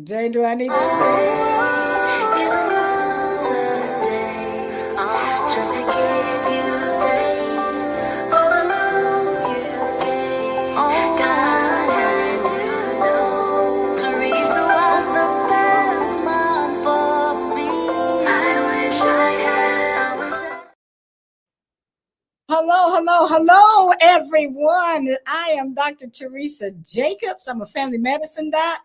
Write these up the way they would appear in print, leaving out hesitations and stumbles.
Jay, do I need to say? Is another day just to give you thanks for the love you gave. God had to know Teresa was the best mom for me. I wish I had. I wish I. Hello, everyone. I am Dr. Teresa Jacobs. I'm a family medicine doc.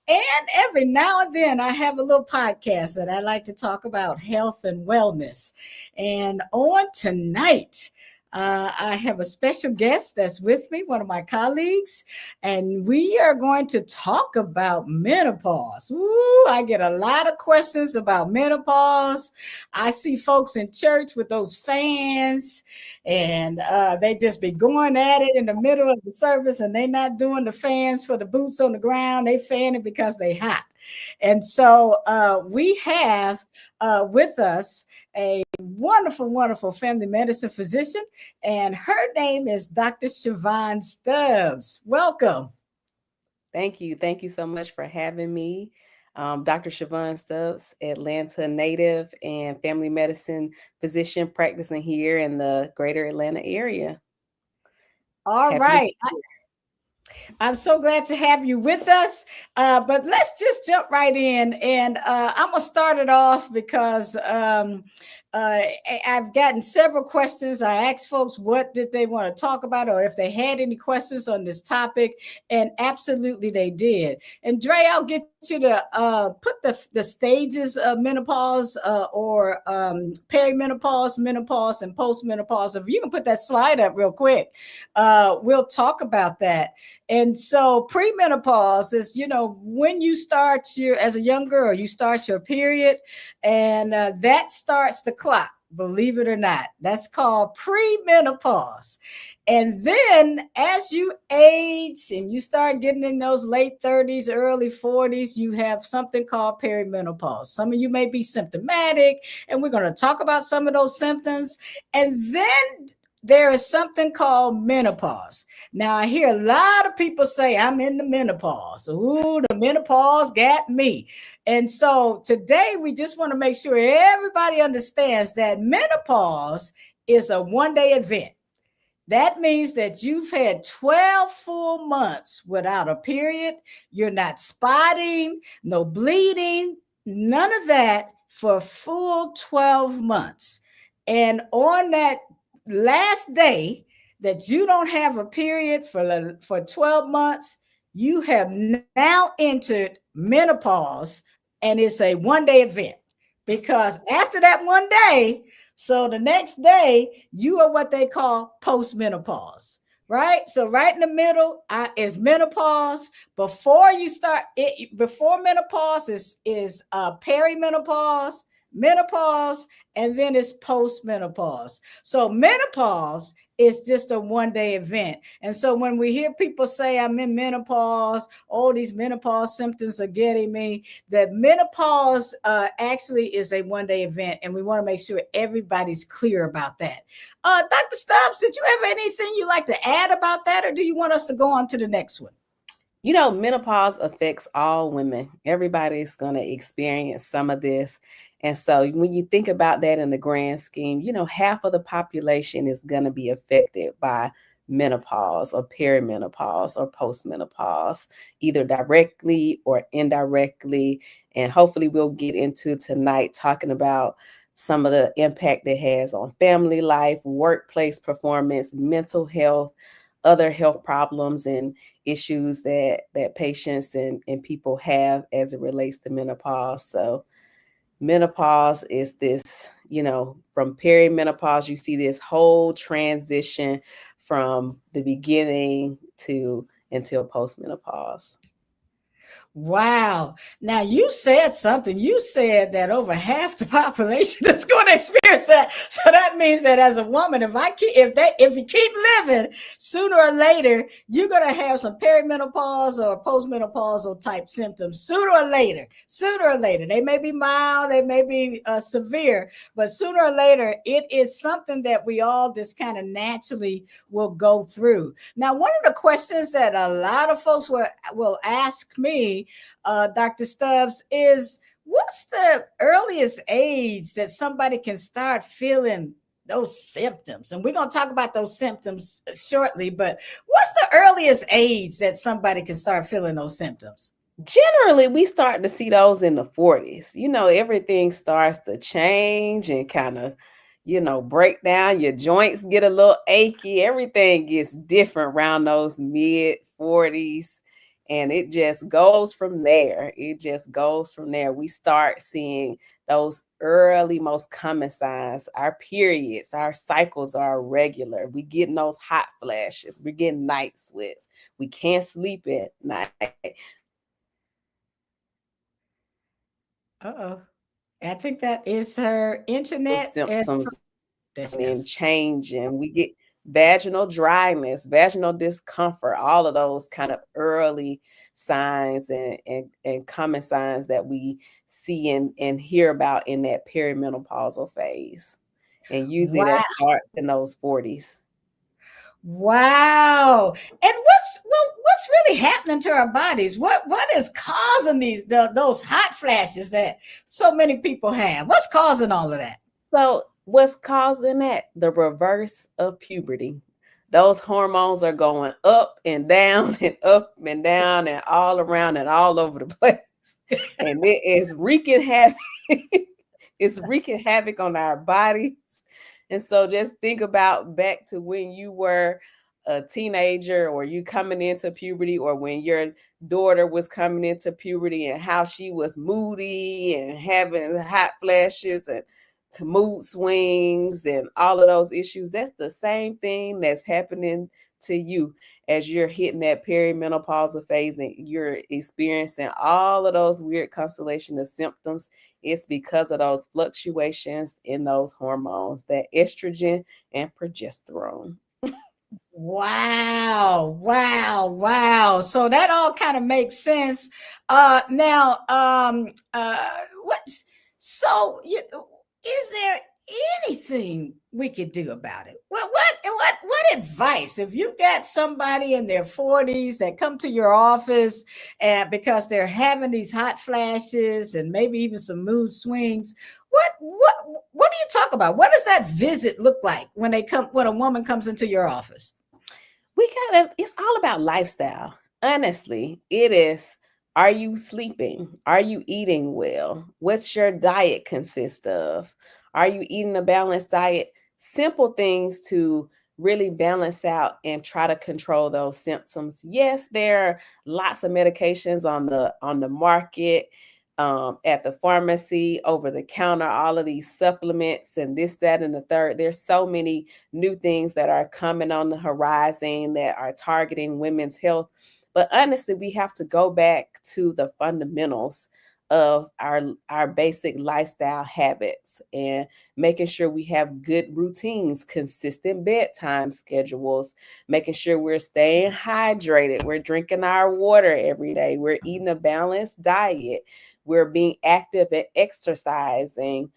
And every now and then, I have a little podcast that I like to talk about health and wellness. And on tonight, I have a special guest that's with me, one of my colleagues, and we are going to talk about menopause. Ooh, I get a lot of questions about menopause. I see folks in church with those fans, and they just be going at it in the middle of the service, and they not doing the fans for the boots on the ground. They fan it because they hot. And so we have with us a wonderful family medicine physician, and her name is Dr. Siobhan Stubbs. Welcome. Thank you. Thank you so much for having me. Dr. Siobhan Stubbs, Atlanta native and family medicine physician practicing here in the greater Atlanta area. All Happy to right. be here. I'm so glad to have you with us. But let's just jump right in. And I'm going to start it off because I've gotten several questions. I asked folks what did they want to talk about or if they had any questions on this topic. And absolutely they did. And Dre, I'll get you to put the stages of menopause or perimenopause, menopause, and postmenopause. If you can put that slide up real quick, we'll talk about that. And so premenopause is, when you start as a young girl, you start your period, and that starts the clock. Believe it or not, that's called premenopause. And then as you age and you start getting in those late 30s, early 40s, you have something called perimenopause. Some of you may be symptomatic, and we're going to talk about some of those symptoms. And then there is something called menopause. Now, I hear a lot of people say, I'm in the menopause. Ooh, the menopause got me. And so today we just want to make sure everybody understands that menopause is a one-day event. That means that you've had 12 full months without a period. You're not spotting, no bleeding, none of that for a full 12 months. And on that last day that you don't have a period for 12 months, you have now entered menopause, and it's a one-day event. Because after that one day, so the next day, you are what they call postmenopause, right? So right in the middle is menopause. Before you start it, before menopause is perimenopause, menopause, and then it's postmenopause. So menopause is just a one-day event. And so when we hear people say I'm in menopause, all these menopause symptoms are getting me, that menopause actually is a one-day event, and we want to make sure everybody's clear about that. Dr. Stubbs, did you have anything you'd like to add about that, or do you want us to go on to the next one? Menopause affects all women. Everybody's going to experience some of this. And so when you think about that in the grand scheme, half of the population is going to be affected by menopause or perimenopause or postmenopause, either directly or indirectly. And hopefully we'll get into tonight talking about some of the impact it has on family life, workplace performance, mental health, other health problems and issues that patients and people have as it relates to menopause. So menopause is this, from perimenopause, you see this whole transition from the beginning to until postmenopause. Wow. Now you said something. You said that over half the population is going to experience that. So that means that as a woman, if you keep living, sooner or later, you're going to have some perimenopause or postmenopausal type symptoms. Sooner or later. They may be mild, they may be severe, but sooner or later, it is something that we all just kind of naturally will go through. Now, one of the questions that a lot of folks will ask me me, Dr. Stubbs, is what's the earliest age that somebody can start feeling those symptoms? And we're going to talk about those symptoms shortly, but what's the earliest age that somebody can start feeling those symptoms? Generally, we start to see those in the 40s. Everything starts to change and kind of, break down. Your joints get a little achy. Everything gets different around those mid 40s. And it just goes from there. It just goes from there. We start seeing those early, most common signs. Our periods, our cycles are irregular. We getting those hot flashes. We're getting night sweats. We can't sleep at night. Uh-oh. I think that is her internet. Symptoms There she and goes. changing. We get vaginal dryness, vaginal discomfort, all of those kind of early signs and common signs that we see and hear about in that perimenopausal phase. And usually Wow. that starts in those 40s. Wow. And what's really happening to our bodies? What is causing those hot flashes that so many people have? What's causing all of that? So what's causing that? The reverse of puberty. Those hormones are going up and down and up and down and all around and all over the place. And it is wreaking havoc. It's wreaking havoc on our bodies. And so just think about back to when you were a teenager or you coming into puberty, or when your daughter was coming into puberty, and how she was moody and having hot flashes and mood swings and all of those issues. That's the same thing that's happening to you as you're hitting that perimenopausal phase and you're experiencing all of those weird constellation of symptoms. It's because of those fluctuations in those hormones, that estrogen and progesterone. Wow, wow, wow. So that all kind of makes sense. Now, what's so you is there anything we could do about it? What advice, if you've got somebody in their 40s that come to your office and because they're having these hot flashes and maybe even some mood swings, what do you talk about? What does that visit look like when a woman comes into your office? It's all about lifestyle. Honestly, it is. Are you sleeping? Are you eating well? What's your diet consist of? Are you eating a balanced diet? Simple things to really balance out and try to control those symptoms. Yes, there are lots of medications on the market, at the pharmacy, over the counter, all of these supplements and this, that, and the third. There's so many new things that are coming on the horizon that are targeting women's health. But honestly, we have to go back to the fundamentals of our basic lifestyle habits and making sure we have good routines, consistent bedtime schedules, making sure we're staying hydrated, we're drinking our water every day, we're eating a balanced diet, we're being active and exercising,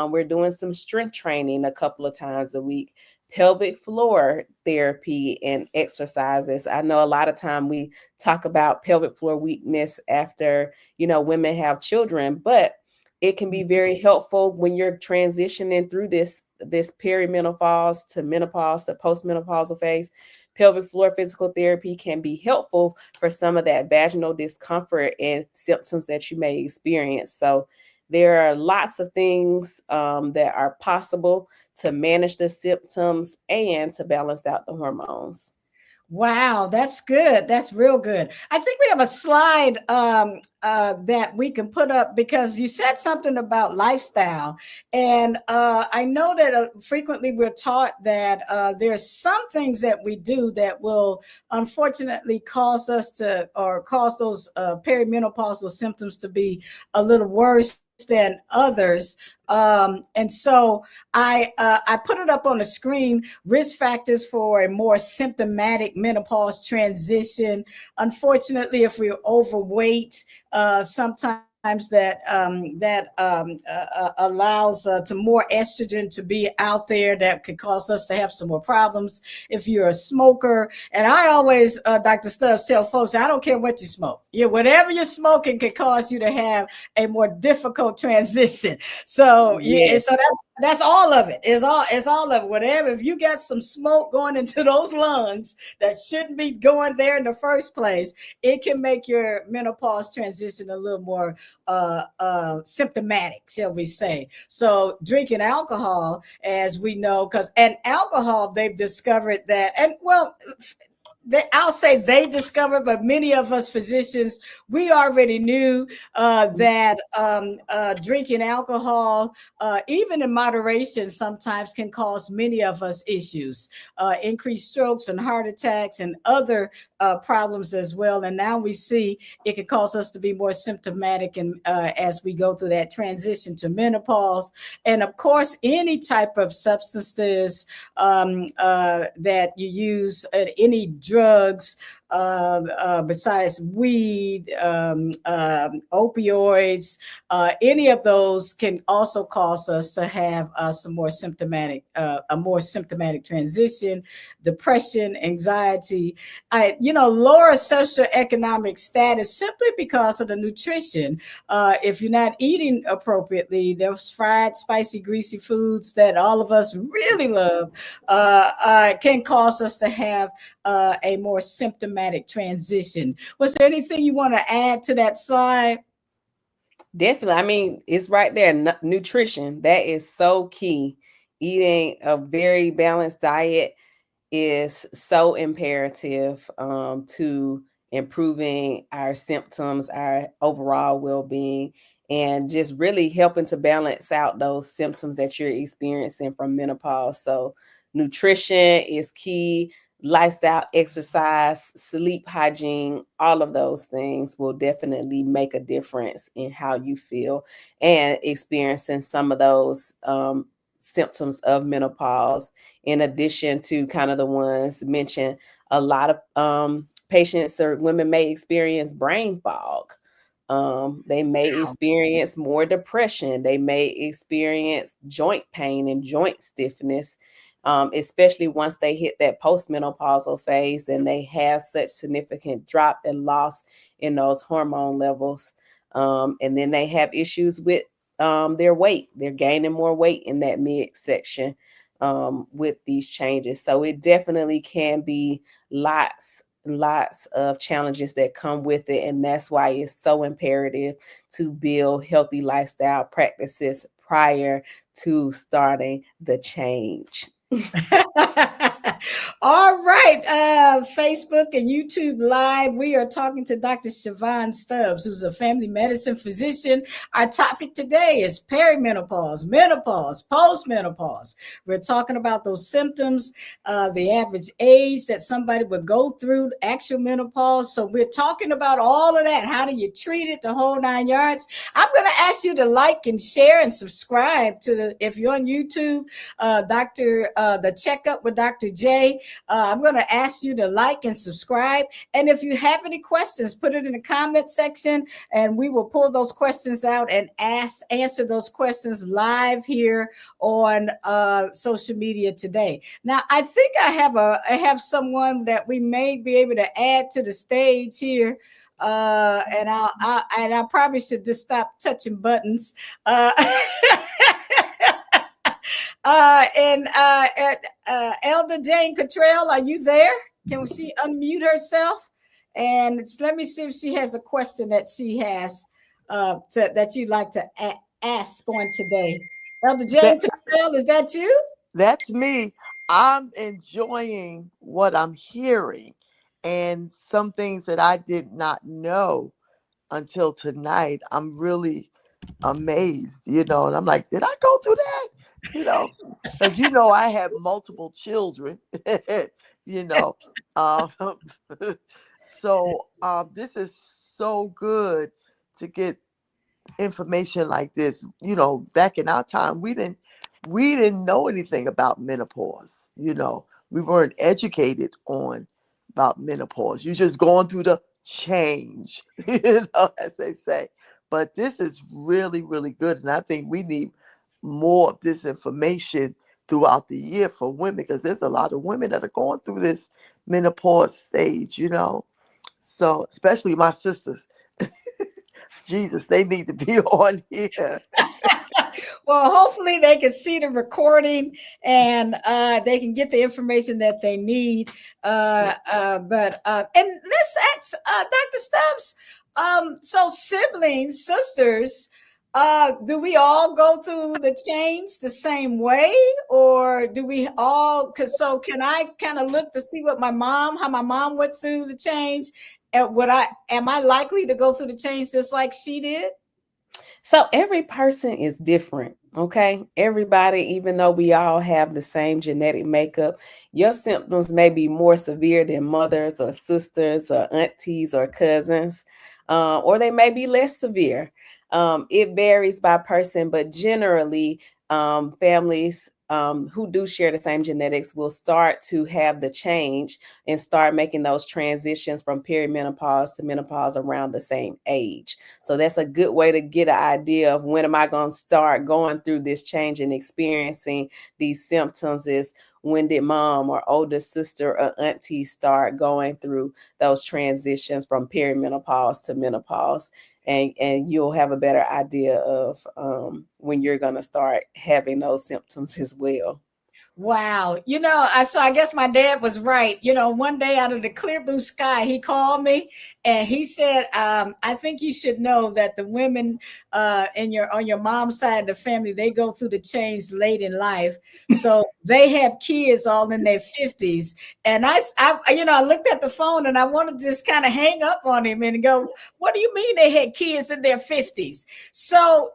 we're doing some strength training a couple of times a week, pelvic floor therapy and exercises. I know a lot of time we talk about pelvic floor weakness after, women have children, but it can be very helpful when you're transitioning through this perimenopause to menopause, the postmenopausal phase. Pelvic floor physical therapy can be helpful for some of that vaginal discomfort and symptoms that you may experience. So there are lots of things that are possible to manage the symptoms and to balance out the hormones. Wow, that's good. That's real good. I think we have a slide that we can put up because you said something about lifestyle. And I know that frequently we're taught that there's some things that we do that will unfortunately cause us to, or cause those perimenopausal symptoms to be a little worse than others. And so I put it up on the screen, risk factors for a more symptomatic menopause transition. Unfortunately, if we're overweight, sometimes that allows to more estrogen to be out there that could cause us to have some more problems. If you're a smoker, and I always, Dr. Stubbs, tell folks, I don't care what you smoke. Yeah, whatever you're smoking can cause you to have a more difficult transition. So yeah, Yes. so that's all of it. It's all of it. Whatever. If you got some smoke going into those lungs that shouldn't be going there in the first place, it can make your menopause transition a little more symptomatic, shall we say. So drinking alcohol, as we know, because and alcohol, they've discovered that, and well, I'll say they discovered, but many of us physicians, we already knew that drinking alcohol, even in moderation, sometimes can cause many of us issues, increased strokes and heart attacks and other problems as well. And now we see it can cause us to be more symptomatic and as we go through that transition to menopause. And of course, any type of substances that you use, any drugs besides weed, opioids, any of those can also cause us to have some more symptomatic, a more symptomatic transition, depression, anxiety, lower socioeconomic status simply because of the nutrition. If you're not eating appropriately, those fried, spicy, greasy foods that all of us really love can cause us to have a more symptomatic transition. Was there anything you want to add to that slide? Definitely. I mean, it's right there. Nutrition, that is so key. Eating a very balanced diet is so imperative to improving our symptoms, our overall well-being, and just really helping to balance out those symptoms that you're experiencing from menopause. So nutrition is key. Lifestyle, exercise, sleep hygiene, all of those things will definitely make a difference in how you feel and experiencing some of those symptoms of menopause, in addition to kind of the ones mentioned. A lot of patients or women may experience brain fog. They may experience more depression. They may experience joint pain and joint stiffness, especially once they hit that postmenopausal phase and they have such significant drop and loss in those hormone levels. And then they have issues with their weight. They're gaining more weight in that midsection with these changes. So it definitely can be lots of challenges that come with it. And that's why it's so imperative to build healthy lifestyle practices prior to starting the change. All right, Facebook and YouTube Live. We are talking to Dr. Siobhan Stubbs, who's a family medicine physician. Our topic today is perimenopause, menopause, postmenopause. We're talking about those symptoms, the average age that somebody would go through actual menopause. So we're talking about all of that. How do you treat it? The whole 9 yards. I'm going to ask you to like and share and subscribe to if you're on YouTube, the checkup with Dr. J. I'm going to ask you to like and subscribe. And if you have any questions, put it in the comment section and we will pull those questions out and answer those questions live here on social media today. Now, I think I have someone that we may be able to add to the stage here. And I probably should just stop touching buttons. Elder Jane Cottrell, are you there? Can she unmute herself? And let me see if she has a question that she has that you'd like to ask on today. Elder Jane Cottrell, is that you? That's me. I'm enjoying what I'm hearing and some things that I did not know until tonight. I'm really amazed, and I'm like, did I go through that? Because I have multiple children, you know. Um, so this is so good to get information like this. Back in our time, we didn't know anything about menopause. We weren't educated on about menopause. You're just going through the change, as they say. But this is really, really good. And I think we need more of this information throughout the year for women, because there's a lot of women that are going through this menopause stage. So, especially my sisters, Jesus, they need to be on here. Well, hopefully they can see the recording and they can get the information that they need. And let's ask Dr. Stubbs. So siblings, sisters, do we all go through the change the same way, or do we all? Cause so can I kind of look to see what how my mom went through the change, and am I likely to go through the change just like she did? So every person is different. Okay. Everybody, even though we all have the same genetic makeup, your symptoms may be more severe than mothers or sisters or aunties or cousins, or they may be less severe. It varies by person, but generally, families who do share the same genetics will start to have the change and start making those transitions from perimenopause to menopause around the same age. So that's a good way to get an idea of when am I going to start going through this change and experiencing these symptoms is when did mom or older sister or auntie start going through those transitions from perimenopause to menopause. And you'll have a better idea of when you're going to start having those symptoms as well. Wow. I guess my dad was right. One day out of the clear blue sky, he called me and he said, I think you should know that the women on your mom's side of the family, they go through the change late in life. So they have kids all in their 50s. And I looked at the phone and I wanted to just kind of hang up on him and go, what do you mean they had kids in their 50s? So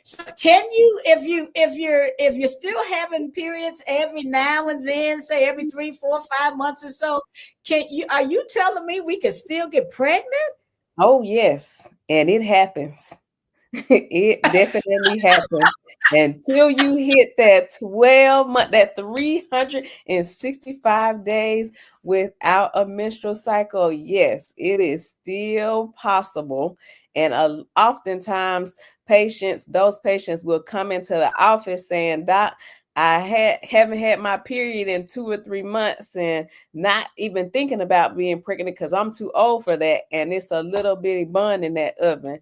so can you, if you're still having periods every now and then, say every 3, 4, 5 months or so, are you telling me we can still get pregnant? Oh, yes. And it happens. It definitely happens until you hit that 12 month, that 365 days without a menstrual cycle. Yes, it is still possible. And oftentimes, those patients will come into the office saying, Doc, haven't had my period in 2 or 3 months and not even thinking about being pregnant because I'm too old for that. And it's a little bitty bun in that oven.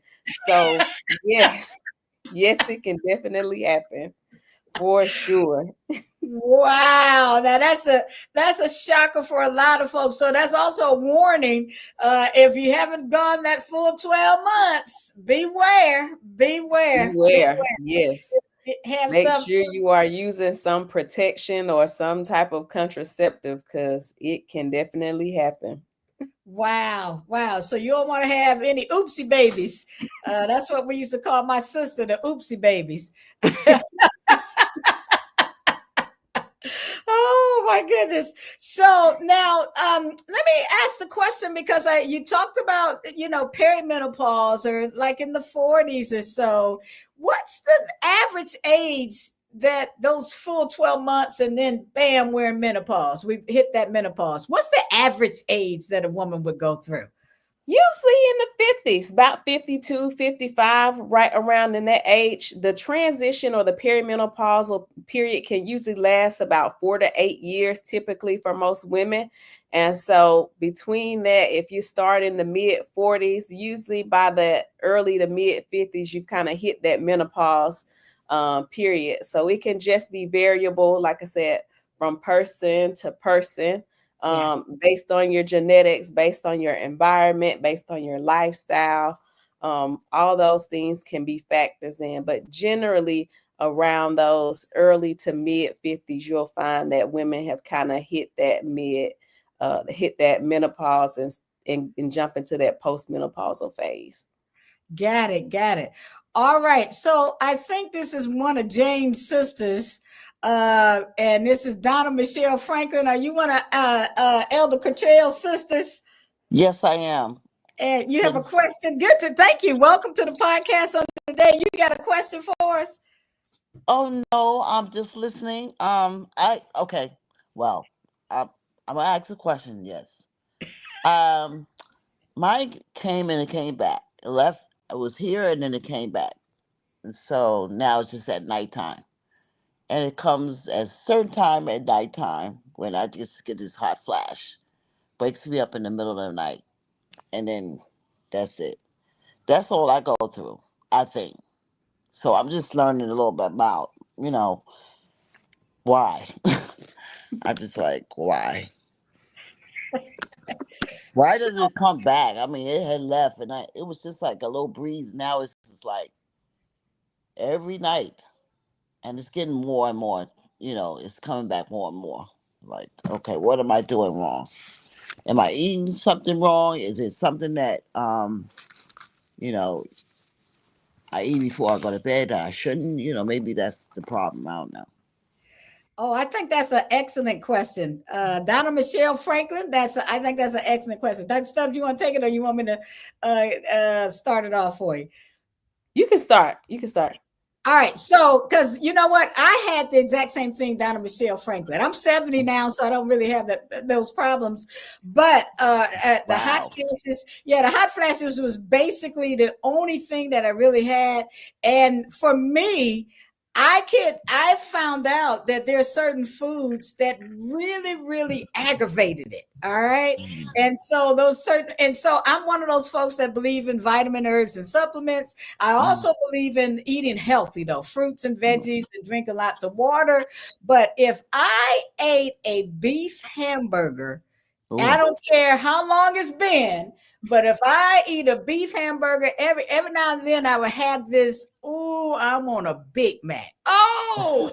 So yes, yes, it can definitely happen for sure. Wow, now that's a shocker for a lot of folks. So that's also a warning. If you haven't gone that full 12 months, beware. Beware. Yes. Have Make some. sure you are using some protection or some type of contraceptive because it can definitely happen. Wow. So you don't want to have any oopsie babies. That's what we used to call my sister, the oopsie babies. Oh my goodness. So now let me ask the question because you talked about perimenopause or like in the 40s or so. What's the average age that those full 12 months and then bam, we're in menopause? We hit that menopause. What's the average age that a woman would go through? Usually in the 50s, about 52, 55, right around in that age. The transition or the perimenopausal period can usually last about 4 to 8 years, typically for most women. And so, between that, if you start in the mid 40s, usually by the early to mid 50s, you've kind of hit that menopause period. So, it can just be variable, like I said, from person to person, Yeah. based on your genetics, based on your environment, based on your lifestyle. All those things can be factors in, but generally around those early to mid 50s, you'll find that women have kind of hit that menopause and jump into that postmenopausal phase. Got it. All right. So I think this is one of Jane's sisters. And this is Donna Michelle Franklin. Are you one of Elder Cottrell's sisters? Yes, I am. And you have a Thank- question? Good to thank you. Welcome to the podcast on today. You got a question for us? Oh no, I'm just listening. I okay. Well, I'm I'm gonna ask a question. Yes. Um, mine came and it came back. It left. It was here and then it came back. And so now it's just at nighttime, and it comes at a certain time at nighttime when I just get this hot flash. wakes me up in the middle of the night, and then that's it. That's all I go through, I think. So I'm just learning a little bit about, why. I'm just like, why? Why So, does it come back? I mean, it had left, and it was just like a little breeze. Now it's just like every night, and it's getting more and more. It's coming back more and more. Like, okay, what am I doing wrong? Am I eating something wrong? Is it something that you know, I eat before I go to bed that I shouldn't? Maybe that's the problem. I don't know. oh, I think that's an excellent question. Donna Michelle Franklin, I think that's an excellent question. Dr. Stubbs, do you want to take it or you want me to start it off for you? You can start. You can start. All right. So, because you know what? I had the exact same thing, Donna Michelle Franklin. I'm 70 now, so I don't really have those problems. But the hot Wow. flashes, yeah, the hot flashes was basically the only thing that I really had. And for me, I found out that there are certain foods that really, really aggravated it. All right. And so I'm one of those folks that believe in vitamin herbs and supplements. I Mm. also believe in eating healthy, though, fruits and veggies and drinking lots of water. But if I ate a beef hamburger, I Ooh. don't care how long it's been, but if I eat a beef hamburger every now and then, I would have this. Oh, I want a Big Mac. Oh.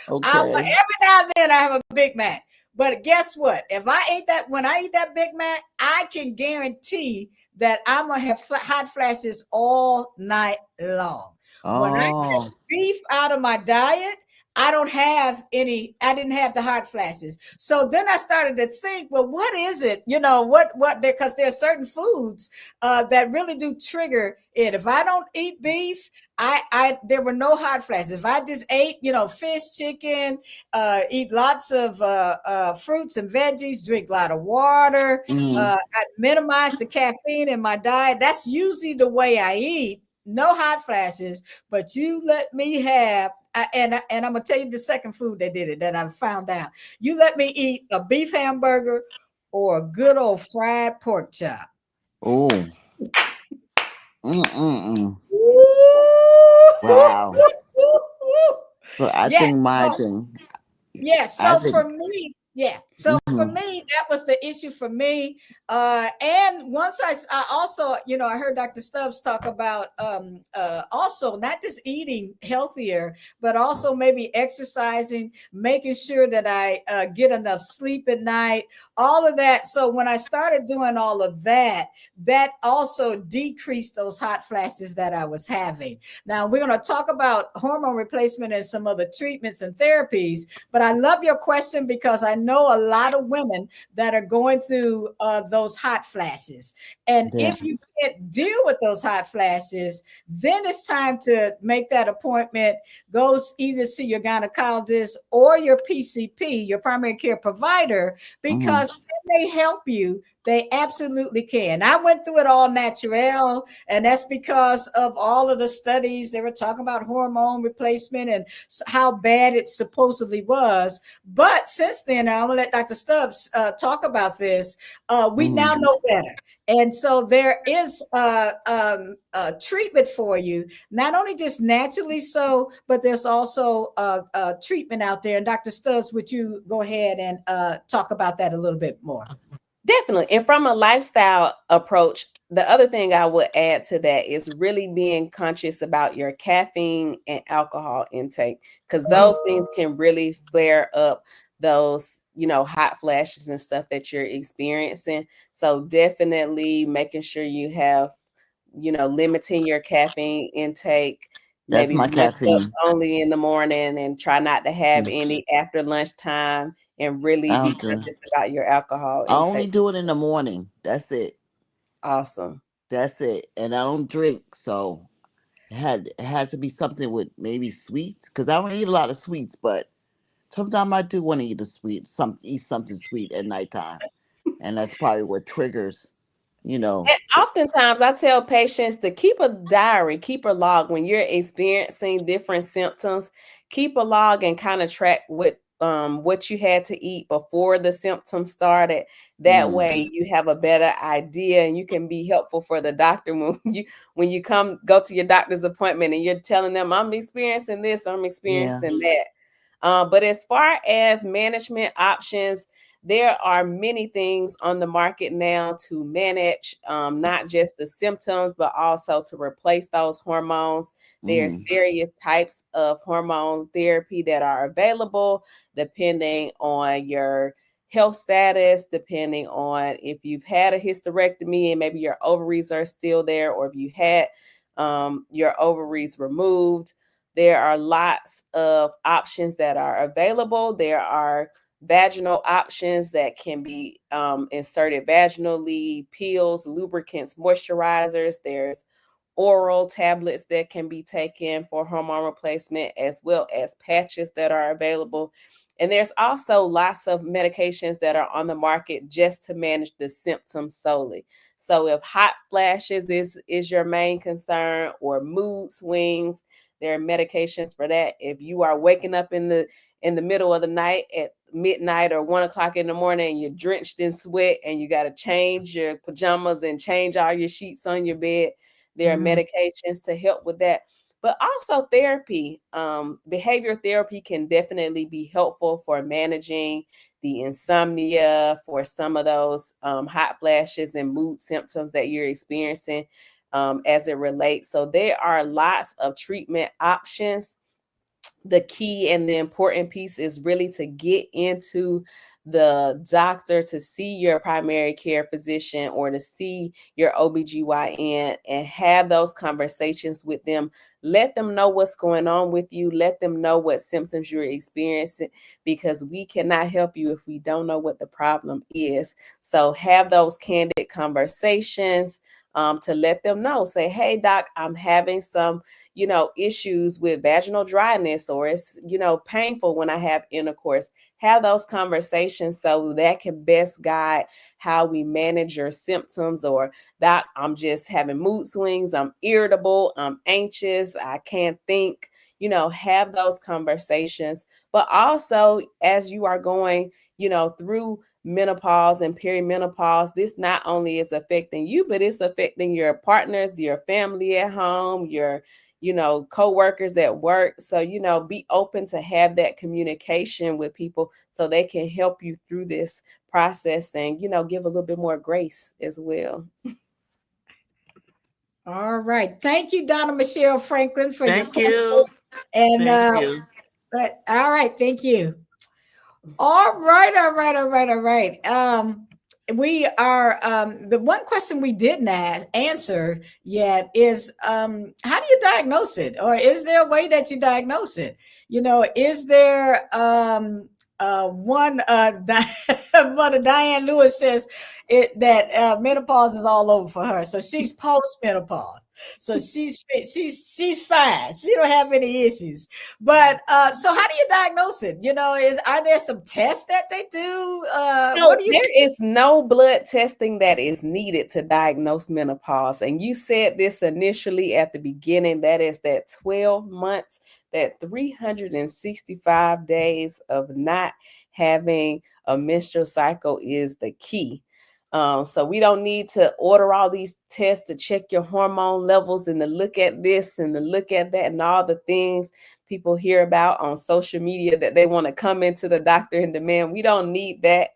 Okay. Every now and then I have a Big Mac. But guess what? If I ate that, when I eat that Big Mac, I can guarantee that I'm gonna have hot flashes all night long. When I cut Oh. beef out of my diet, I didn't have the hot flashes. So then I started to think, well, what is it? Because there are certain foods that really do trigger it. If I don't eat beef, there were no hot flashes. If I just ate, fish, chicken, eat lots of fruits and veggies, drink a lot of water, Mm. I minimize the caffeine in my diet. That's usually the way I eat. No hot flashes, but you let me have and I'm gonna tell you the second food that did it that I found out. You let me eat a beef hamburger or a good old fried pork chop. Oh. Mm-mm-mm. Ooh, Wow. So I yes. think my So thing. yeah, I so think. for me, yeah. So for Mhm. me, that was the issue for me. And once I also, I heard Dr. Stubbs talk about also not just eating healthier, but also maybe exercising, making sure that I get enough sleep at night, all of that. So when I started doing all of that, that also decreased those hot flashes that I was having. Now we're going to talk about hormone replacement and some other treatments and therapies, but I love your question because I know a lot of women that are going through those hot flashes. And Yeah. if you can't deal with those hot flashes, then it's time to make that appointment. Go either see your gynecologist or your PCP, your primary care provider, Hmm. because they help you. They absolutely can. I went through it all natural, and that's because of all of the studies. They were talking about hormone replacement and how bad it supposedly was. But since then, I'm gonna let Dr. Stubbs talk about this. We Hmm. now know better. And so there is treatment for you, not only just naturally so, but there's also treatment out there. And Dr. Stubbs, would you go ahead and talk about that a little bit more? Definitely. And from a lifestyle approach, the other thing I would add to that is really being conscious about your caffeine and alcohol intake, because those things can really flare up those, hot flashes and stuff that you're experiencing. So definitely making sure you have, limiting your caffeine intake, That's maybe my 1 cup caffeine. only in the morning and try not to have any after lunchtime, and really I be don't do. conscious about your alcohol I only intake. do it in the morning. That's it. Awesome. That's it. And I don't drink, so it has to be something with maybe sweets because I don't eat a lot of sweets, but sometimes I do want to eat a sweet, eat something sweet at nighttime, and that's probably what triggers, you know. And oftentimes I tell patients to keep a diary, keep a log when you're experiencing different symptoms, keep a log and kind of track what what you had to eat before the symptoms started. That way you have a better idea, and you can be helpful for the doctor when you go to your doctor's appointment and you're telling them, I'm experiencing this, I'm experiencing that. But as far as management options, there are many things on the market now to manage not just the symptoms, but also to replace those hormones. There's various types of hormone therapy that are available depending on your health status, depending on if you've had a hysterectomy and maybe your ovaries are still there, or if you had your ovaries removed. There are lots of options that are available. There are vaginal options that can be inserted vaginally, pills, lubricants, moisturizers. There's oral tablets that can be taken for hormone replacement, as well as patches that are available. And there's also lots of medications that are on the market just to manage the symptoms solely. So if hot flashes is your main concern, or mood swings, there are medications for that. If you are waking up in the middle of the night at midnight or 1 o'clock in the morning and you're drenched in sweat and you got to change your pajamas and change all your sheets on your bed, there are medications to help with that. But also therapy, behavior therapy can definitely be helpful for managing the insomnia, for some of those hot flashes and mood symptoms that you're experiencing as it relates. So there are lots of treatment options. The key and the important piece is really to get into the doctor, to see your primary care physician or to see your OBGYN and have those conversations with them. Let them know what's going on with you. Let them know what symptoms you're experiencing, because we cannot help you if we don't know what the problem is. So have those candid conversations to let them know. Say, hey, doc, I'm having some issues with vaginal dryness, or it's, painful when I have intercourse. Have those conversations so that can best guide how we manage your symptoms. Or that I'm just having mood swings, I'm irritable, I'm anxious, I can't think. Have those conversations. But also, as you are going, through menopause and perimenopause, this not only is affecting you, but it's affecting your partners, your family at home, your co-workers at work. So, be open to have that communication with people so they can help you through this process and, give a little bit more grace as well. All right. Thank you, Donna Michelle Franklin, for your Thank question. you. And Thank you. but all right, thank you. All right. We are the one question we didn't answer yet is how do you diagnose it, or is there a way that you diagnose it? Is there one one of Diane Lewis says that menopause is all over for her, so she's postmenopause. So she's fine. She don't have any issues. But so how do you diagnose it? Are there some tests that they do? So there is no blood testing that is needed to diagnose menopause. And you said this initially at the beginning, that is that 12 months, that 365 days of not having a menstrual cycle is the key. So we don't need to order all these tests to check your hormone levels and to look at this and to look at that and all the things people hear about on social media that they want to come into the doctor and demand. We don't need that.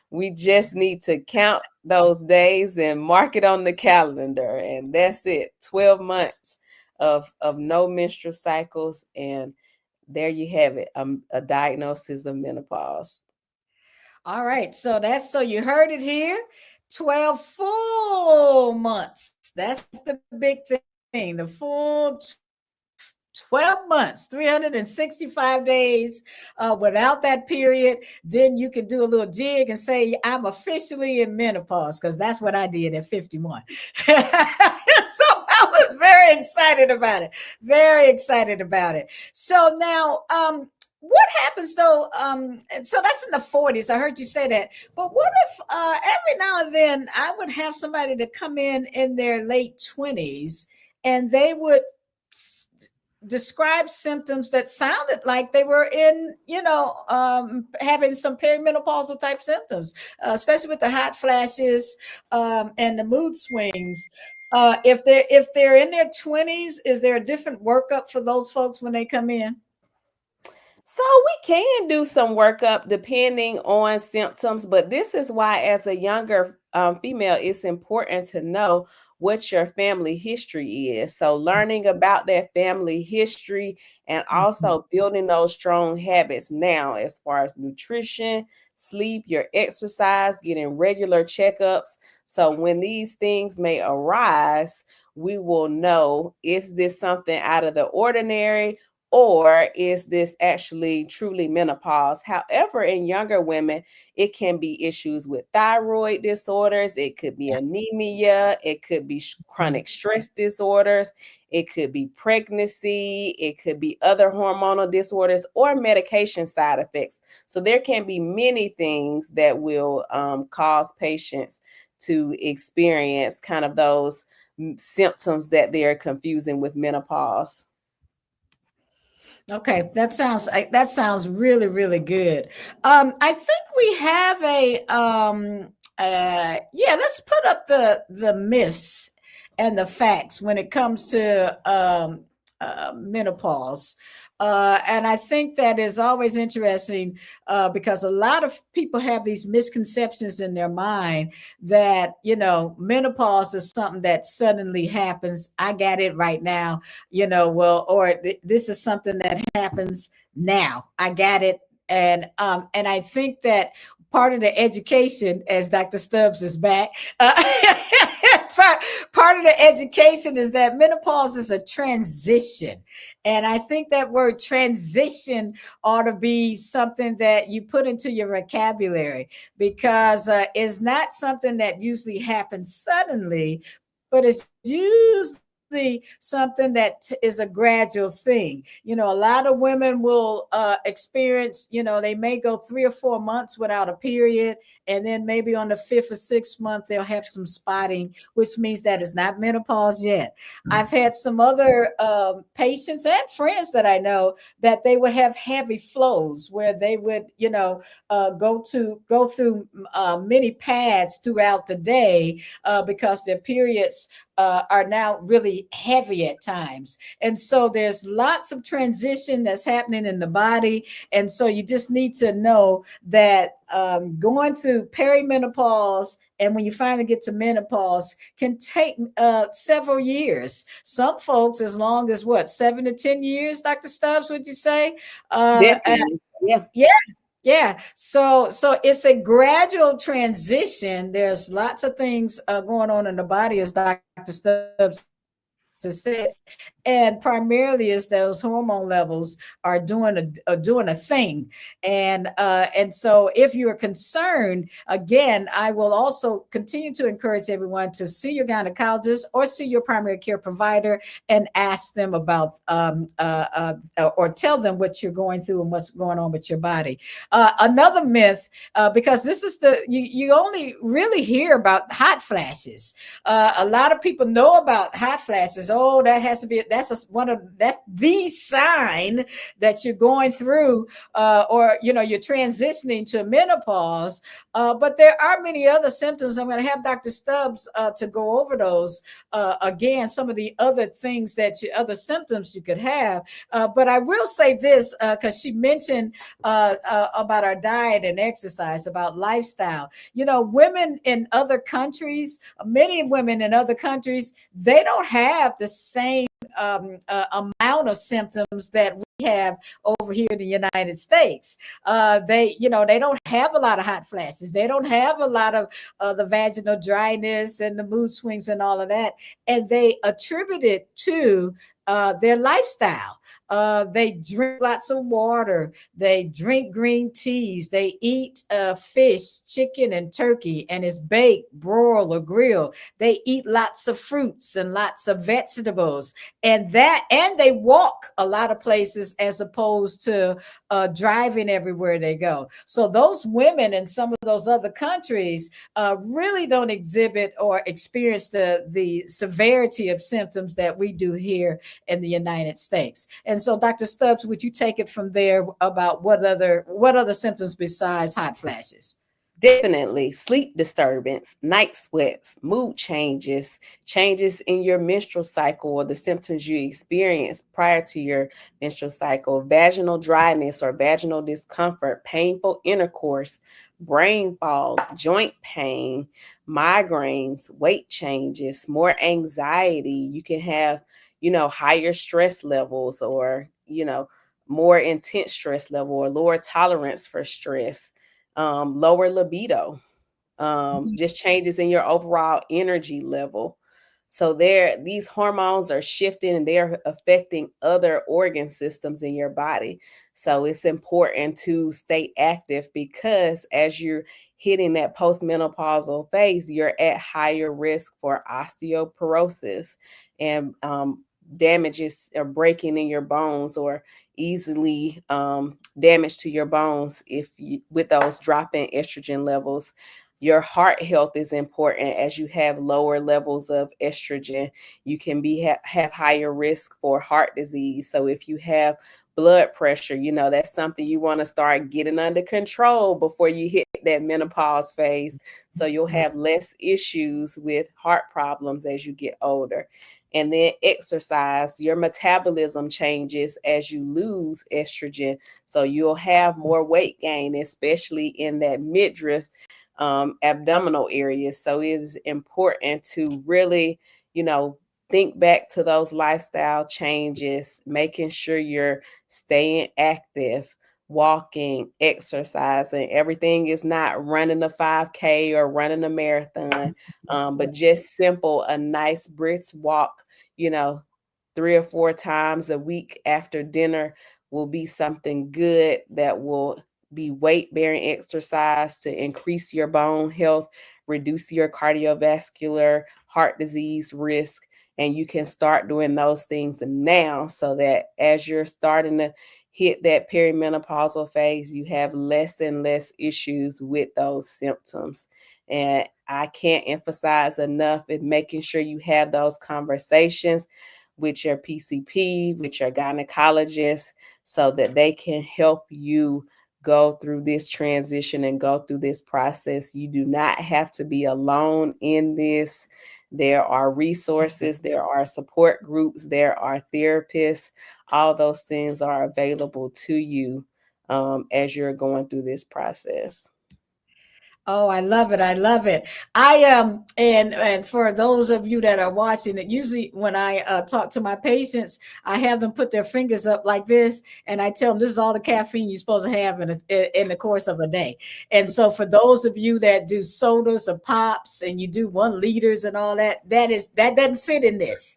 We just need to count those days and mark it on the calendar. And that's it. 12 months of no menstrual cycles. And there you have it, a diagnosis of menopause. All right. So you heard it here. 12 full months. That's the big thing. The full 12 months, 365 days without that period. Then you can do a little jig and say, I'm officially in menopause, because that's what I did at 51. So I was very excited about it. Very excited about it. So now, what happens though? So that's in the 40s. I heard you say that. But what if every now and then I would have somebody to come in their late 20s and they would described symptoms that sounded like they were in, having some perimenopausal type symptoms, especially with the hot flashes and the mood swings. If they're in their 20s, is there a different workup for those folks when they come in? So we can do some workup depending on symptoms, but this is why, as a younger female, it's important to know what your family history is. So learning about that family history and Mhm. also building those strong habits now, as far as nutrition, sleep, your exercise, getting regular checkups. So when these things may arise, we will know, is this something out of the ordinary, or is this actually truly menopause? However, in younger women, it can be issues with thyroid disorders, it could be anemia, it could be chronic stress disorders, it could be pregnancy, it could be other hormonal disorders or medication side effects. So there can be many things that will cause patients to experience kind of those symptoms that they're confusing with menopause. Okay, that sounds really really good. I think we have yeah, let's put up the myths and the facts when it comes to menopause. And I think that is always interesting because a lot of people have these misconceptions in their mind that, menopause is something that suddenly happens. I got it right now, well, or this is something that happens now. I got it. And I think that part of the education, as Dr. Stubbs is back, part of the education is that menopause is a transition. And I think that word transition ought to be something that you put into your vocabulary, because it's not something that usually happens suddenly, but it's usually something that is a gradual thing. A lot of women will experience, they may go 3 or 4 months without a period, and then maybe on the fifth or sixth month they'll have some spotting, which means that it's not menopause yet. I've had some other patients and friends that I know that they would have heavy flows where they would, go through many pads throughout the day because their periods are now really heavy at times. And so there's lots of transition that's happening in the body. And so you just need to know that going through perimenopause and when you finally get to menopause can take several years. Some folks, as long as what, 7 to 10 years, Dr. Stubbs, would you say? Definitely. Yeah. Yeah. Yeah, so it's a gradual transition. There's lots of things going on in the body, as Dr. Stubbs has said, and primarily is those hormone levels are doing a thing. And so if you're concerned, again, I will also continue to encourage everyone to see your gynecologist or see your primary care provider and ask them about or tell them what you're going through and what's going on with your body. Another myth, because this is you only really hear about hot flashes. A lot of people know about hot flashes. Oh, that has to be, that's the sign that you're going through, or you're transitioning to menopause. But there are many other symptoms. I'm going to have Dr. Stubbs to go over those again. Some of the other things other symptoms you could have. But I will say this, because she mentioned about our diet and exercise, about lifestyle. Women in other countries, many women in other countries, they don't have the same amount of symptoms that we have over here in the United States. They don't have a lot of hot flashes. They don't have a lot of the vaginal dryness and the mood swings and all of that. And they attribute it to their lifestyle. They drink lots of water. They drink green teas. They eat fish, chicken, and turkey, and it's baked, broiled, or grilled. They eat lots of fruits and lots of vegetables, and they walk a lot of places as opposed to driving everywhere they go. So those women in some of those other countries really don't exhibit or experience the severity of symptoms that we do here in the United States. And so, Dr. Stubbs, would you take it from there about what other symptoms besides hot flashes? Definitely sleep disturbance, night sweats, mood changes, changes in your menstrual cycle or the symptoms you experience prior to your menstrual cycle, vaginal dryness or vaginal discomfort, painful intercourse, brain fog, joint pain, migraines, weight changes, more anxiety. You can have, higher stress levels or, more intense stress level or lower tolerance for stress, lower libido, just changes in your overall energy level. So these hormones are shifting and they're affecting other organ systems in your body. So it's important to stay active because as you're hitting that postmenopausal phase, you're at higher risk for osteoporosis and damages or breaking in your bones or easily damage to your bones with those dropping estrogen levels. Your heart health is important as you have lower levels of estrogen. You can have higher risk for heart disease. So if you have blood pressure, that's something you want to start getting under control before you hit that menopause phase. So you'll have less issues with heart problems as you get older. And then exercise, your metabolism changes as you lose estrogen. So you'll have more weight gain, especially in that midriff abdominal areas. So it is important to really, think back to those lifestyle changes, making sure you're staying active, walking, exercising. Everything is not running a 5K or running a marathon, but just simple, a nice brisk walk, 3 or 4 times a week after dinner will be something good that will be weight bearing exercise to increase your bone health, reduce your cardiovascular heart disease risk. And you can start doing those things now so that as you're starting to hit that perimenopausal phase, you have less and less issues with those symptoms. And I can't emphasize enough in making sure you have those conversations with your PCP, with your gynecologist, so that they can help you go through this transition and go through this process. You do not have to be alone in this. There are resources, there are support groups, there are therapists. All those things are available to you as you're going through this process. Oh, I love it. I love it. And for those of you that are watching it, usually when I talk to my patients, I have them put their fingers up like this, and I tell them this is all the caffeine you're supposed to have in the course of a day. And so for those of you that do sodas or pops and you do 1 liters and all that, that doesn't fit in this.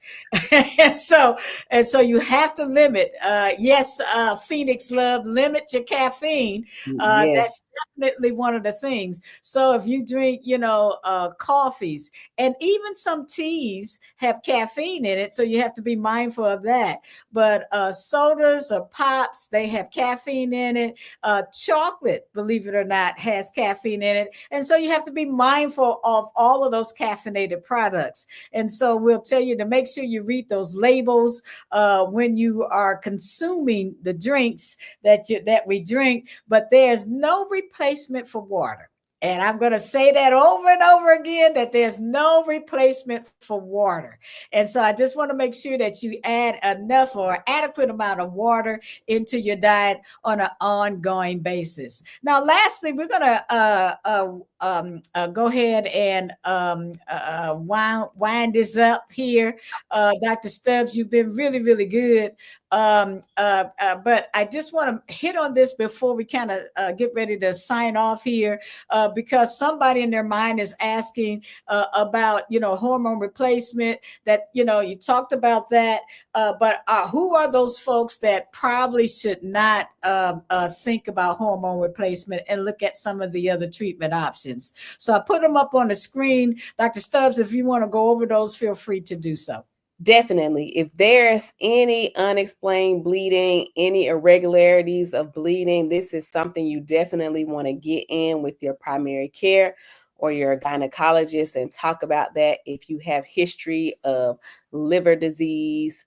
and so you have to limit. Yes, Phoenix Love, limit your caffeine. Yes. That's definitely one of the things. So if you drink, coffees and even some teas have caffeine in it, so you have to be mindful of that. But sodas or pops, they have caffeine in it. Chocolate, believe it or not, has caffeine in it, and so you have to be mindful of all of those caffeinated products. And so we'll tell you to make sure you read those labels when you are consuming the drinks that we drink. But there's no replacement for water. And I'm going to say that over and over again, that there's no replacement for water. And so I just want to make sure that you add enough or adequate amount of water into your diet on an ongoing basis. Now, lastly, we're going to go ahead and wind this up here. Dr. Stubbs, you've been really, really good. But I just want to hit on this before we kind of get ready to sign off here, because somebody in their mind is asking about, hormone replacement, that, you talked about that, but who are those folks that probably should not think about hormone replacement and look at some of the other treatment options? So I put them up on the screen. Dr. Stubbs, if you want to go over those, feel free to do so. Definitely. If there's any unexplained bleeding, any irregularities of bleeding, this is something you definitely want to get in with your primary care or your gynecologist and talk about that. If you have history of liver disease,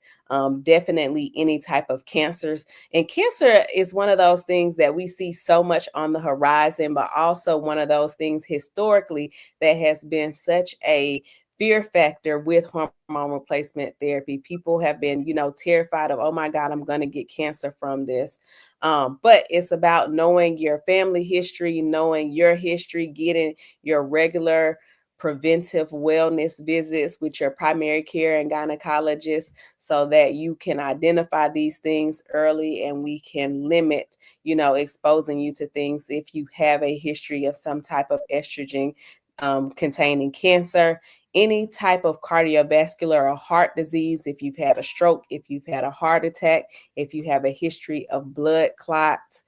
definitely any type of cancers. And cancer is one of those things that we see so much on the horizon, but also one of those things historically that has been such a fear factor with hormone replacement therapy. People have been, terrified of, oh my God, I'm going to get cancer from this. But it's about knowing your family history, knowing your history, getting your regular preventive wellness visits with your primary care and gynecologist so that you can identify these things early and we can limit, exposing you to things if you have a history of some type of estrogen containing cancer, any type of cardiovascular or heart disease, if you've had a stroke, if you've had a heart attack, if you have a history of blood clots,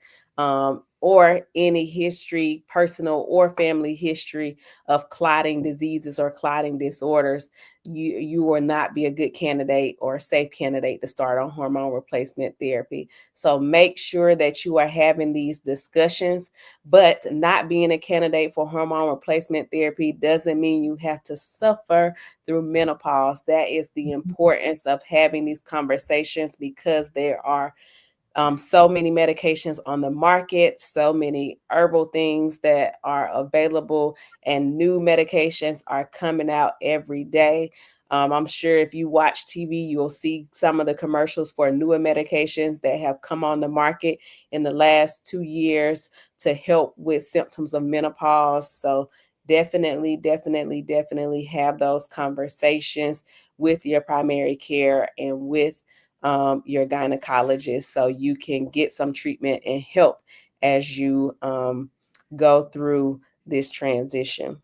or any history, personal or family history of clotting diseases or clotting disorders, you will not be a good candidate or a safe candidate to start on hormone replacement therapy. So make sure that you are having these discussions, but not being a candidate for hormone replacement therapy doesn't mean you have to suffer through menopause. That is the importance of having these conversations, because there are so many medications on the market, so many herbal things that are available, and new medications are coming out every day. I'm sure if you watch TV, you'll see some of the commercials for newer medications that have come on the market in the last 2 years to help with symptoms of menopause. So definitely have those conversations with your primary care and with your gynecologist so you can get some treatment and help as you go through this transition.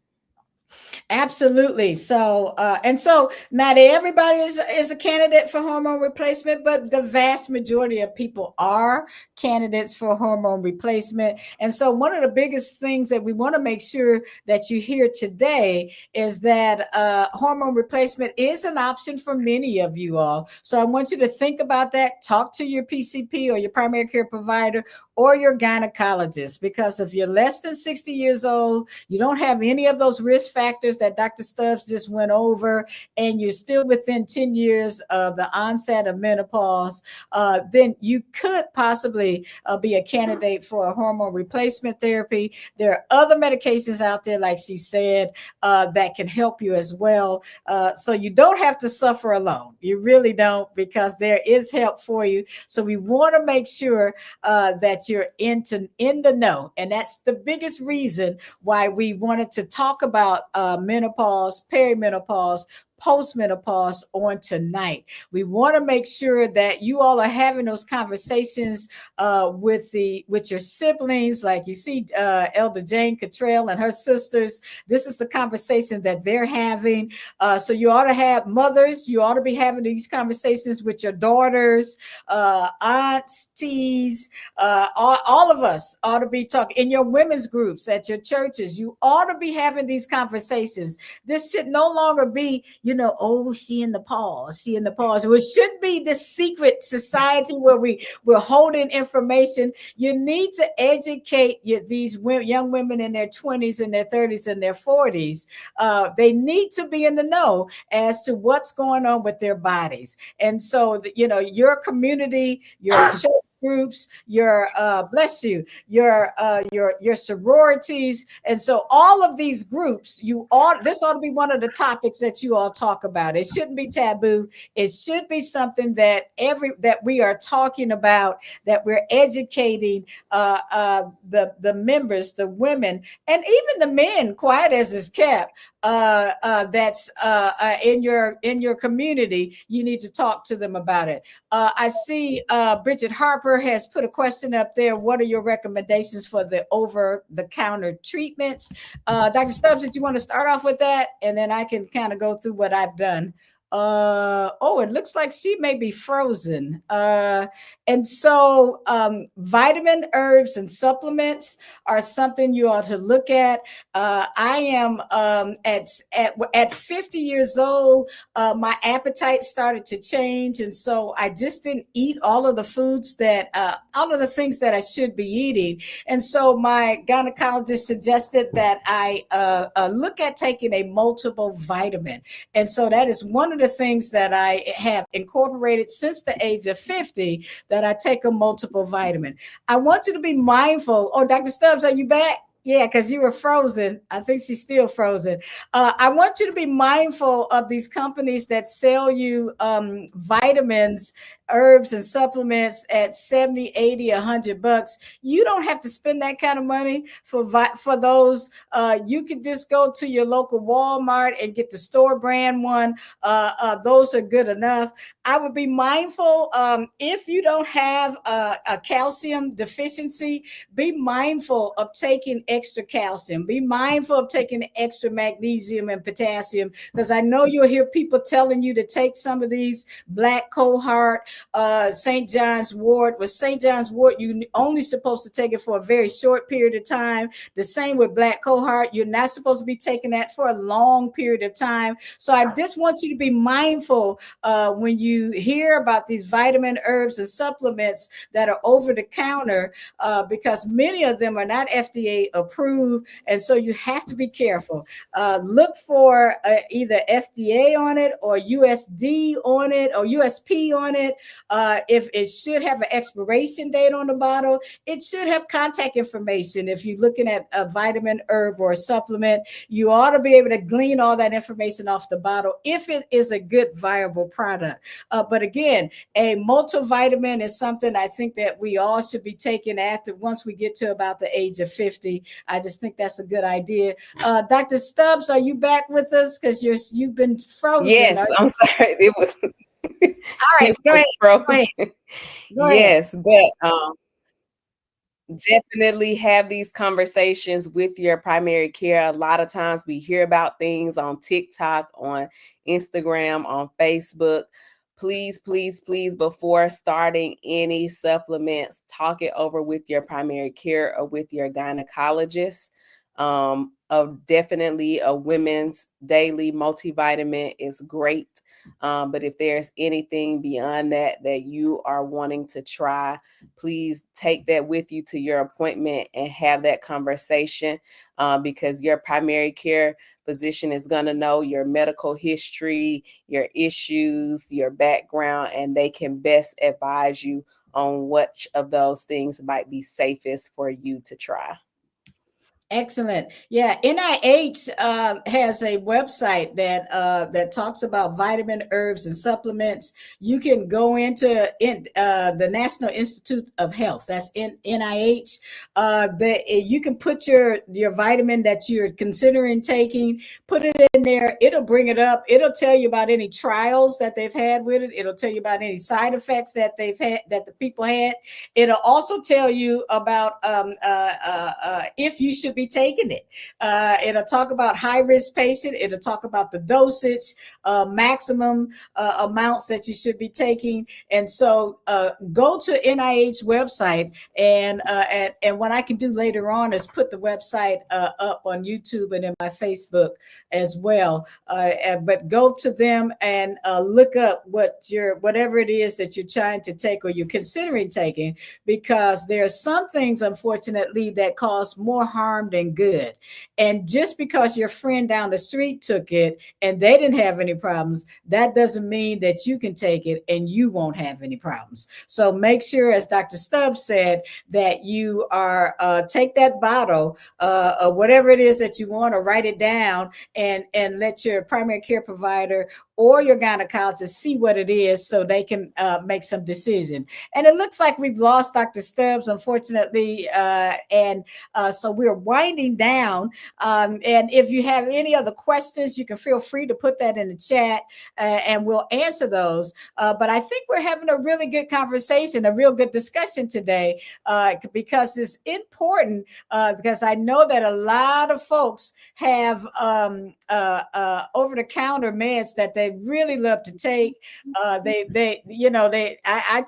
Absolutely. So, and so not everybody is a candidate for hormone replacement, but the vast majority of people are candidates for hormone replacement. And so one of the biggest things that we want to make sure that you hear today is that hormone replacement is an option for many of you all. So I want you to think about that. Talk to your PCP or your primary care provider or your gynecologist, because if you're less than 60 years old, you don't have any of those risk factors that Dr. Stubbs just went over, and you're still within 10 years of the onset of menopause, then you could possibly be a candidate for a hormone replacement therapy. There are other medications out there, like she said, that can help you as well. So you don't have to suffer alone. You really don't, because there is help for you. So we want to make sure that you're in the know. And that's the biggest reason why we wanted to talk about menopause, perimenopause, postmenopause on tonight. We want to make sure that you all are having those conversations with your siblings, like you see Elder Jane Cottrell and her sisters. This is a conversation that they're having. So you ought to have mothers. You ought to be having these conversations with your daughters, aunts, teas. All of us ought to be talking in your women's groups at your churches. You ought to be having these conversations. This should no longer be, oh, she in the pause. It should be this secret society where we're holding information. You need to educate these young women in their 20s and their 30s and their 40s. They need to be in the know as to what's going on with their bodies. And so, your community, your church groups, your bless you, your sororities, and so all of these groups, this ought to be one of the topics that you all talk about. It shouldn't be taboo. It should be something that we are talking about, that we're educating the members, the women, and even the men, quiet as is kept, that's in your community. You need to talk to them about it. I see Bridget Harper has put a question up there. What are your recommendations for the over-the-counter treatments? Dr. Stubbs, did you want to start off with that? And then I can kind of go through what I've done. It looks like she may be frozen. And so vitamin, herbs, and supplements are something you ought to look at. I am at 50 years old, my appetite started to change. And so I just didn't eat all of the foods all of the things that I should be eating. And so my gynecologist suggested that I look at taking a multiple vitamin. And so that is one of of the things that I have incorporated since the age of 50, that I take a multiple vitamin. I want you to be mindful. Oh, Dr. Stubbs, are you back? Yeah, because you were frozen. I think she's still frozen. I want you to be mindful of these companies that sell you vitamins, herbs, and supplements at 70, 80, $100. You don't have to spend that kind of money for those. You can just go to your local Walmart and get the store brand one. Those are good enough. I would be mindful if you don't have a calcium deficiency, be mindful of taking extra calcium. Be mindful of taking extra magnesium and potassium, because I know you'll hear people telling you to take some of these black cohort, St. John's wort. With St. John's wort, you only supposed to take it for a very short period of time. The same with black cohort. You're not supposed to be taking that for a long period of time. So I just want you to be mindful when you hear about these vitamin, herbs, and supplements that are over the counter, because many of them are not FDA approved. And so you have to be careful. Look for either FDA on it or USD on it or USP on it. If it should have an expiration date on the bottle, it should have contact information. If you're looking at a vitamin, herb, or a supplement, you ought to be able to glean all that information off the bottle if it is a good, viable product. But again, a multivitamin is something I think that we all should be taking after once we get to about the age of 50. I just think that's a good idea. Dr. Stubbs, are you back with us? Because you've been frozen. Yes, I'm sorry. It was all right. Go ahead. frozen. Go ahead. Yes, but definitely have these conversations with your primary care. A lot of times we hear about things on TikTok, on Instagram, on Facebook. Please, please, please, before starting any supplements, talk it over with your primary care or with your gynecologist. Definitely a women's daily multivitamin is great. But if there's anything beyond that you are wanting to try, please take that with you to your appointment and have that conversation, because your primary care physician is going to know your medical history, your issues, your background, and they can best advise you on which of those things might be safest for you to try. Excellent. Yeah, NIH has a website that talks about vitamin, herbs, and supplements. You can go into the National Institute of Health. That's NIH. You can put your vitamin that you're considering taking, put it in there. It'll bring it up. It'll tell you about any trials that they've had with it. It'll tell you about any side effects that they've had, that the people had. It'll also tell you about if you should be taking it. It'll talk about high-risk patient. It'll talk about the dosage, maximum amounts that you should be taking. And so go to NIH website, and what I can do later on is put the website up on YouTube and in my Facebook as well. But go to them and look up whatever it is that you're trying to take or you're considering taking, because there are some things, unfortunately, that cause more harm than good. And just because your friend down the street took it and they didn't have any problems, that doesn't mean that you can take it and you won't have any problems. So make sure, as Dr. Stubbs said, that you take that bottle of whatever it is that you want, to write it down and let your primary care provider or your gynecologist see what it is so they can make some decision. And it looks like we've lost Dr. Stubbs, unfortunately. So we're winding down. And if you have any other questions, you can feel free to put that in the chat and we'll answer those. But I think we're having a really good conversation, a real good discussion today, because it's important, because I know that a lot of folks have over-the-counter meds that they really love to take. I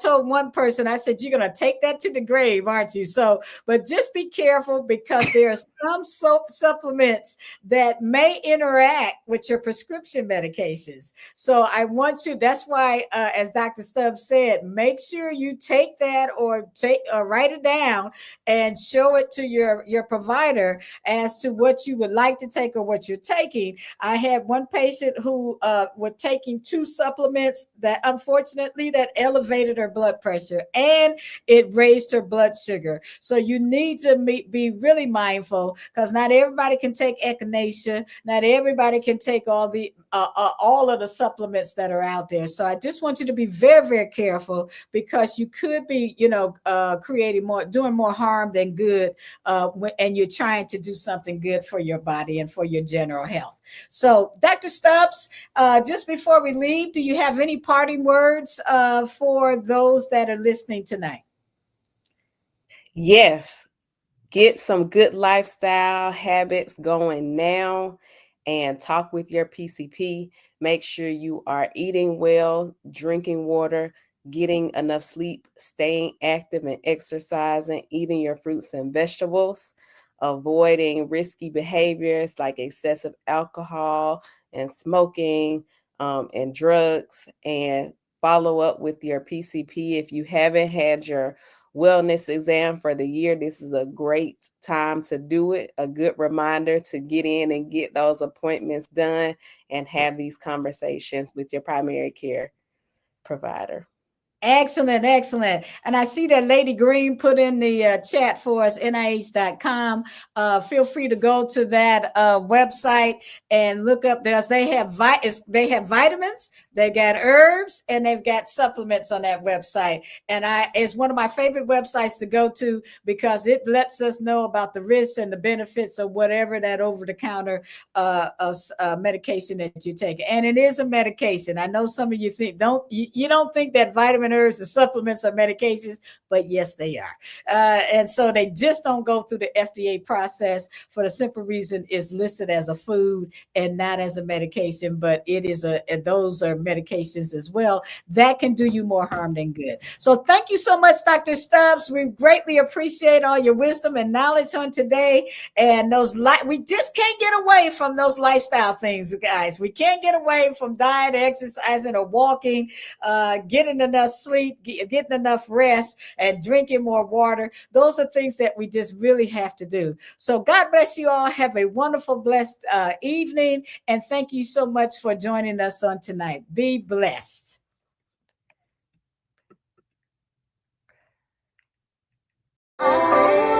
told one person, I said, you're going to take that to the grave, aren't you? So, but just be careful, because there are some supplements that may interact with your prescription medications. So I want you, that's why, as Dr. Stubbs said, make sure you take that or write it down and show it to your provider as to what you would like to take or what you're taking. I had one patient who taking 2 supplements that unfortunately that elevated her blood pressure and it raised her blood sugar. So you need to be really mindful, because not everybody can take echinacea. Not everybody can take all of the supplements that are out there. So I just want you to be very, very careful, because you could be, creating more, doing more harm than good, and you're trying to do something good for your body and for your general health. So, Dr. Stubbs, just before we leave, do you have any parting words for those that are listening tonight? Yes, get some good lifestyle habits going now and talk with your PCP. Make sure you are eating well, drinking water, getting enough sleep, staying active and exercising, eating your fruits and vegetables, avoiding risky behaviors like excessive alcohol and smoking, and drugs, and follow up with your PCP. If you haven't had your wellness exam for the year, this is a great time to do it. A good reminder to get in and get those appointments done and have these conversations with your primary care provider. Excellent, excellent. And I see that Lady Green put in the chat for us, NIH.com. Feel free to go to that website and look up this. They have vitamins, they've got herbs, and they've got supplements on that website. And it's one of my favorite websites to go to, because it lets us know about the risks and the benefits of whatever that over-the-counter medication that you take. And it is a medication. I know some of you think you don't think that vitamin, herbs, and supplements are medications, but yes, they are. And so they just don't go through the FDA process, for the simple reason it's listed as a food and not as a medication. But those are medications as well that can do you more harm than good. So thank you so much, Dr. Stubbs. We greatly appreciate all your wisdom and knowledge on today. And we just can't get away from those lifestyle things, guys. We can't get away from diet, exercising, or walking, getting enough sleep, getting enough rest, and drinking more water. Those are things that we just really have to do. So God bless you all. Have a wonderful, blessed evening. And thank you so much for joining us on tonight. Be blessed. Stay